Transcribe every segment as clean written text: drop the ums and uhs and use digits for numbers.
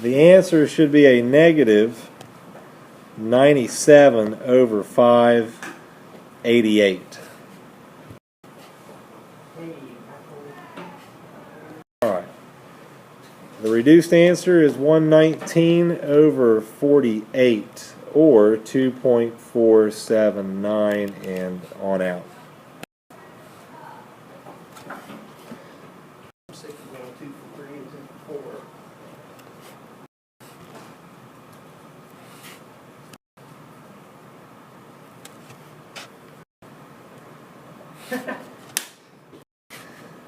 The answer should be a negative 97 over 588. Alright. The reduced answer is 119 over 48, or 2.479 and on out.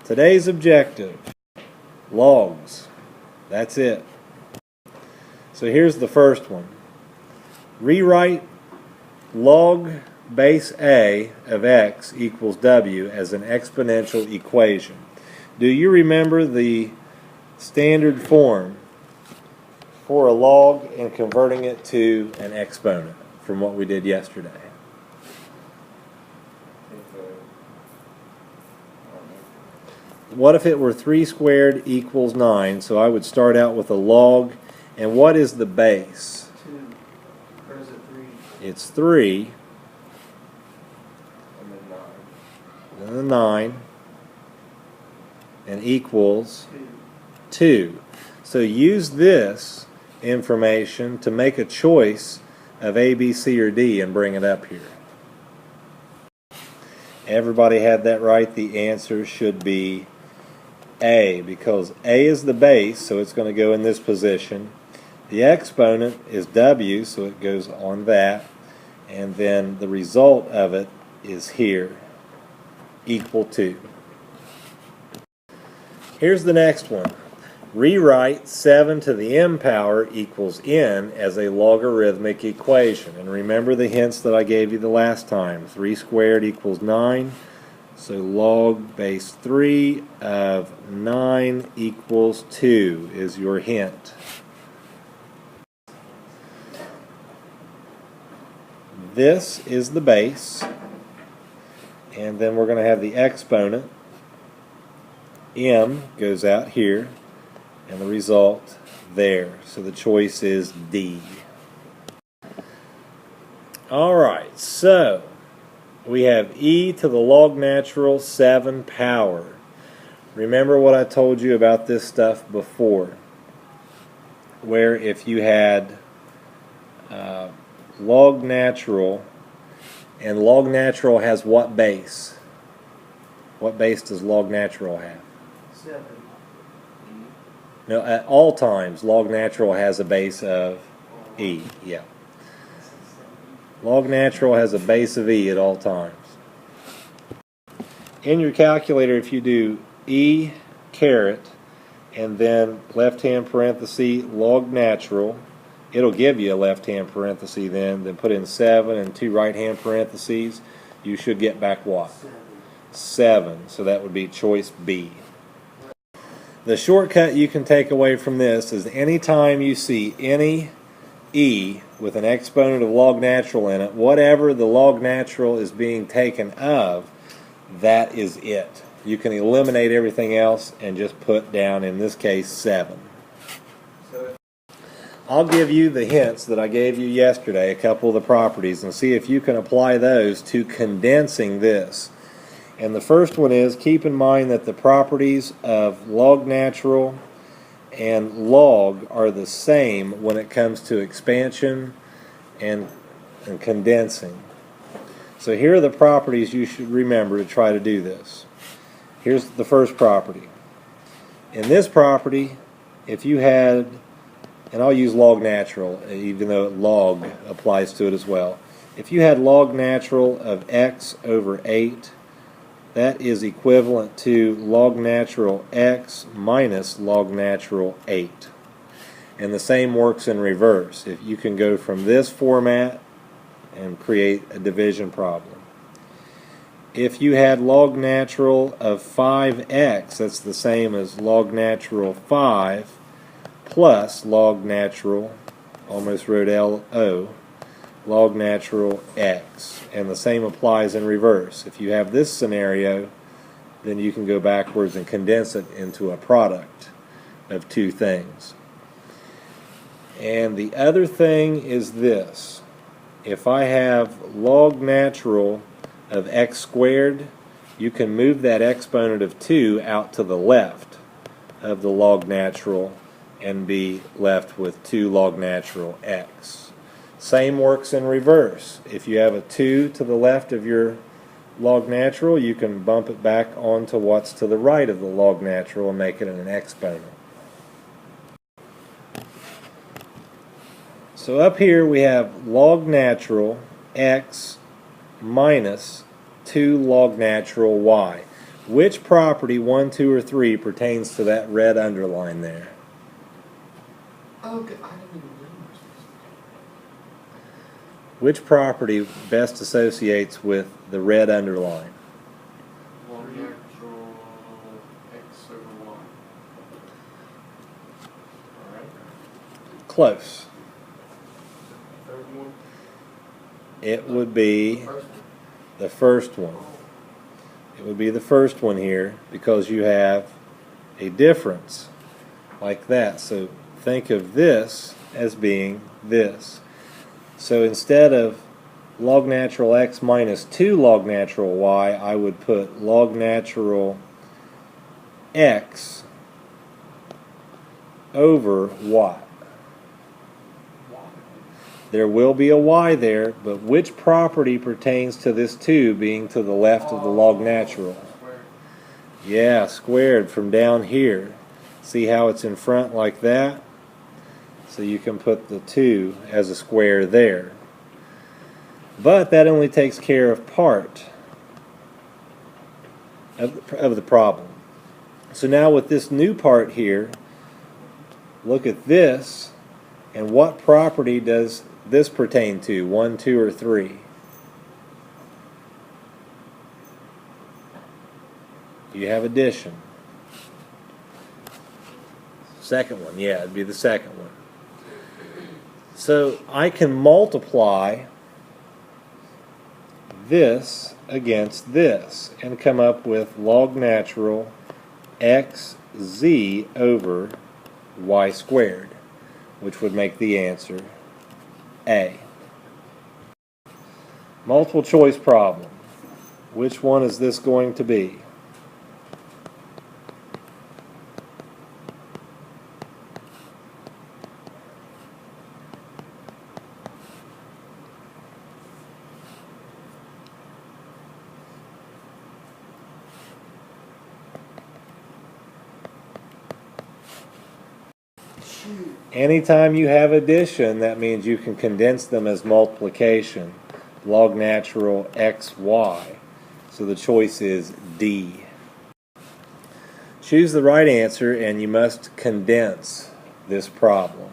Today's objective, logs. That's it. So here's the first one. Rewrite log base A of x equals w as an exponential equation. Do you remember the standard form for a log and converting it to an exponent from what we did yesterday? What if it were 3 squared equals 9? So I would start out with a log. And what is the base? 2. Or is it 3? It's 3. And then 9. And then 9. And equals 2. 2. So use this information to make a choice of A, B, C, or D and bring it up here. Everybody had that right. The answer should be A, because A is the base, so it's going to go in this position. The exponent is W, so it goes on that. And then the result of it is here, equal to. Here's the next one. Rewrite 7 to the m power equals n as a logarithmic equation. And remember the hints that I gave you the last time. 3 squared equals 9. So log base 3 of 9 equals 2 is your hint. This is the base. And then we're going to have the exponent. M goes out here. And the result there. So the choice is D. Alright, so we have e to the log natural 7 power. Remember what I told you about this stuff before, where if you had log natural, and log natural has what base? What base does log natural have? 7. No, at all times log natural has a base of e. Yeah. Log natural has a base of e at all times. In your calculator, if you do e caret and then left-hand parenthesis log natural, it'll give you a left-hand parenthesis then put in 7 and 2 right-hand parentheses. You should get back what? 7. So that would be choice B. The shortcut you can take away from this is anytime you see any e with an exponent of log natural in it, whatever the log natural is being taken of, that is it. You can eliminate everything else and just put down, in this case, 7. I'll give you the hints that I gave you yesterday, a couple of the properties, and see if you can apply those to condensing this. And the first one is, keep in mind that the properties of log natural and log are the same when it comes to expansion and condensing. So here are the properties you should remember to try to do this. Here's the first property. In this property, if you had, and I'll use log natural even though log applies to it as well. If you had log natural of x over 8, that is equivalent to log natural x minus log natural 8. And the same works in reverse. If you can go from this format and create a division problem. If you had log natural of 5x, that's the same as log natural 5 plus log natural, almost wrote LO, log natural x. And the same applies in reverse. If you have this scenario, then you can go backwards and condense it into a product of two things. And the other thing is this. If I have log natural of x squared, you can move that exponent of 2 out to the left of the log natural and be left with 2 log natural x. Same works in reverse. If you have a 2 to the left of your log natural, you can bump it back onto what's to the right of the log natural and make it an exponent. So up here we have log natural x minus 2 log natural y. Which property, 1, 2, or 3, pertains to that red underline there? Okay, I didn't even know. Which property best associates with the red underline? Log natural x over y. Alright. Close. Third one. It would be First one. the first one. It would be the first one here because you have a difference like that. So think of this as being this. So instead of log natural x minus 2 log natural y, I would put log natural x over what? There will be a y there, but which property pertains to this 2 being to the left of the log natural? Square. Yeah, squared from down here. See how it's in front like that? So you can put the 2 as a square there. But that only takes care of part of the problem. So now with this new part here, look at this, and what property does this pertain to? 1, 2, or 3? You have addition. Second one, yeah, it'd be the second one. So I can multiply this against this and come up with log natural xz over y squared, which would make the answer A. Multiple choice problem. Which one is this going to be? Anytime you have addition, that means you can condense them as multiplication. Log natural xy. So the choice is D. Choose the right answer and you must condense this problem.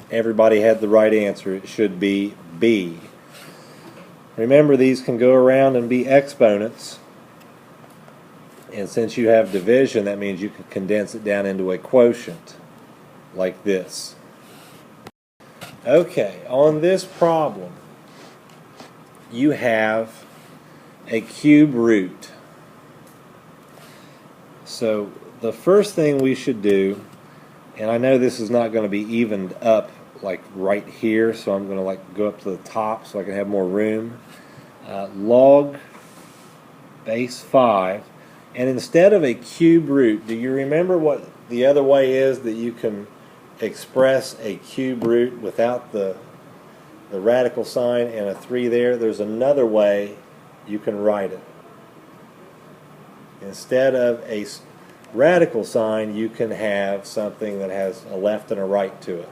Everybody had the right answer. It should be B. Remember, these can go around and be exponents. And since you have division, that means you can condense it down into a quotient, like this. Okay, on this problem, you have a cube root. So the first thing we should do, and I know this is not going to be evened up like right here, so I'm going to go up to the top so I can have more room. Log base 5, and instead of a cube root, do you remember what the other way is that you can express a cube root without the radical sign and a 3 there? There's another way you can write it. Instead of a radical sign, you can have something that has a left and a right to it.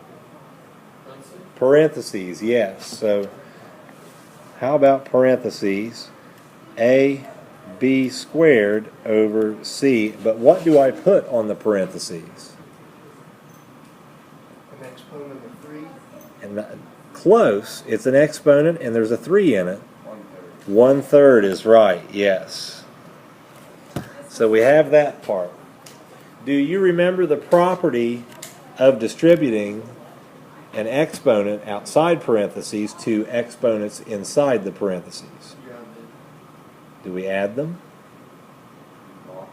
Parentheses, yes. So how about parentheses? AB squared over C. But what do I put on the parentheses? And close. It's an exponent, and there's a 3 in it. 1/3. 1/3 is right, yes. So we have that part. Do you remember the property of distributing an exponent outside parentheses to exponents inside the parentheses? You have the Do we add them? law.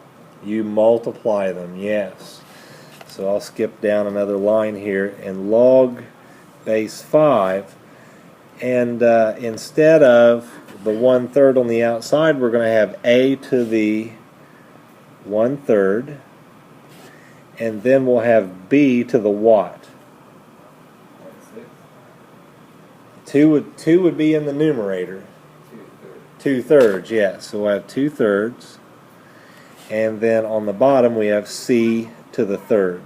You multiply them, yes. So I'll skip down another line here and log base 5. And instead of the 1/3 on the outside, we're going to have a to the 1/3. And then we'll have b to the what? 1/6. 2 would be in the numerator. 2/3. 2/3, yes. So we'll have 2/3. And then on the bottom we have c to the 3rd.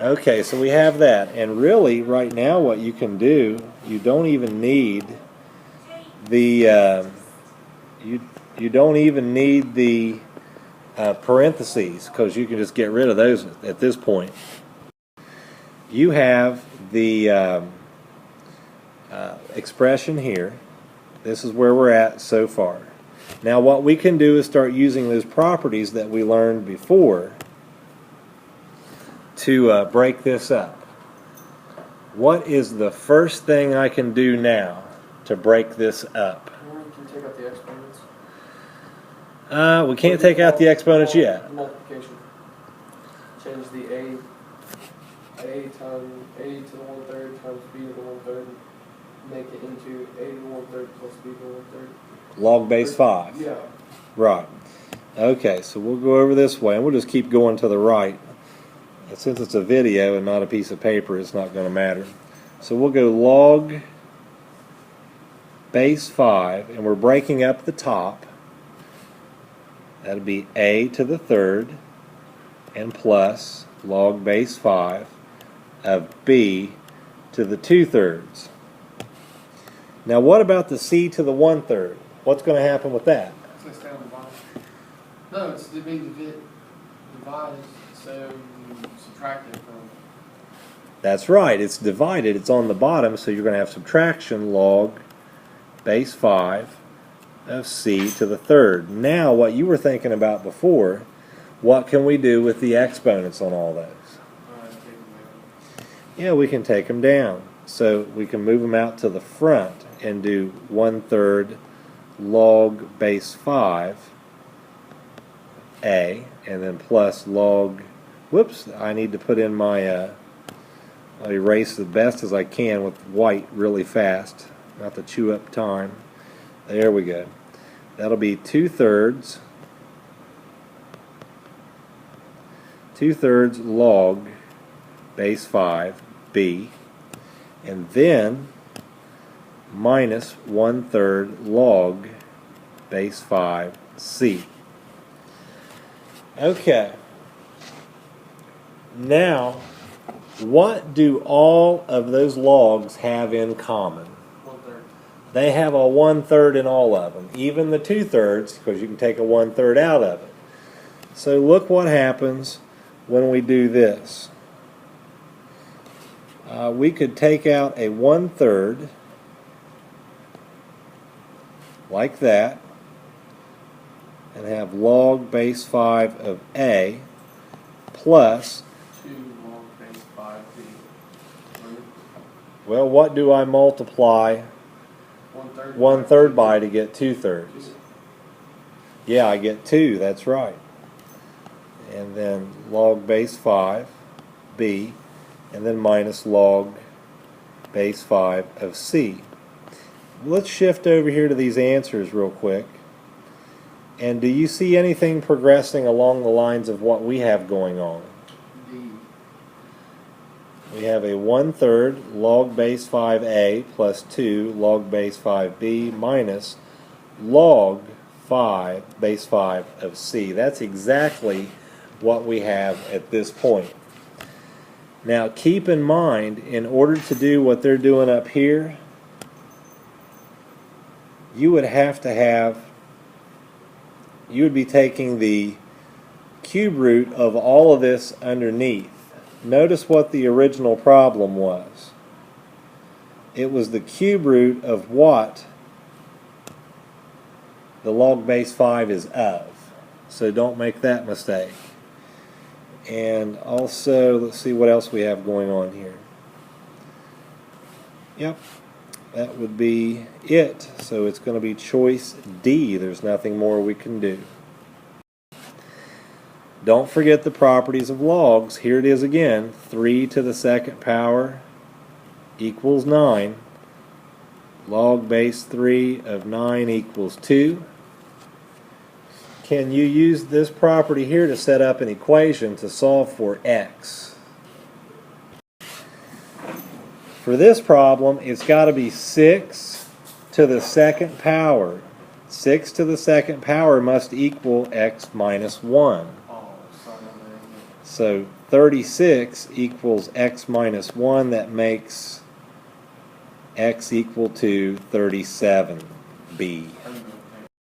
Okay, so we have that. And really, right now what you can do, you don't even need the you don't even need the parentheses, because you can just get rid of those at this point. You have the expression here. This is where we're at so far. Now what we can do is start using those properties that we learned before to break this up. What is the first thing I can do now to break this up? Can you take out the exponents? We can't take out the exponents yet. Multiplication. Change the a times a to the 1/3 times b to the 1/3. Make it into a to the 1/3 plus b to the 1/3. Log base 5. Yeah. Right. Okay, so we'll go over this way, and we'll just keep going to the right. And since it's a video and not a piece of paper, it's not going to matter. So we'll go log base 5, and we're breaking up the top. That'll be a to the 3rd and plus log base 5 of b to the 2/3. Now what about the c to the 1/3? What's going to happen with that? It's going to stay on the bottom. No, it's being divided, so you subtract it from. That's right, it's divided, it's on the bottom, so you're going to have subtraction log base 5 of c to the 3rd. Now, what you were thinking about before, what can we do with the exponents on all those? Take them Yeah, we can take them down. So we can move them out to the front and do 1/3 log base 5 a, and then plus log, whoops, I need to put in my, I'll erase the best as I can with white really fast, not to chew up time. There we go. That'll be 2/3 log base 5 b, and then minus 1/3 log base 5 c. Okay. Now, what do all of those logs have in common? 1/3. They have a 1/3 in all of them, even the 2/3, because you can take a 1/3 out of it. So look what happens when we do this. We could take out a 1/3 like that and have log base 5 of a plus, 2 log base 5b. well, what do I multiply 1/3. 1/3 by to get 2/3? Yeah, I get 2, that's right. And then log base 5 b, and then minus log base 5 of c. Let's shift over here to these answers real quick. And do you see anything progressing along the lines of what we have going on? D. We have a 1/3 log base 5a plus 2 log base 5b minus log 5 base 5 of c. That's exactly what we have at this point. Now keep in mind, in order to do what they're doing up here, you would be taking the cube root of all of this underneath. notice what the original problem was. It was the cube root of what the log base 5 is of. So don't make that mistake. And also, let's see what else we have going on here. Yep, that would be it. So it's going to be choice D. There's nothing more we can do. Don't forget the properties of logs. Here it is again. 3 to the second power equals 9. Log base 3 of 9 equals 2. Can you use this property here to set up an equation to solve for x? For this problem, it's got to be 6 to the second power. 6 to the second power must equal x minus 1. So 36 equals x minus 1. That makes x equal to 37b.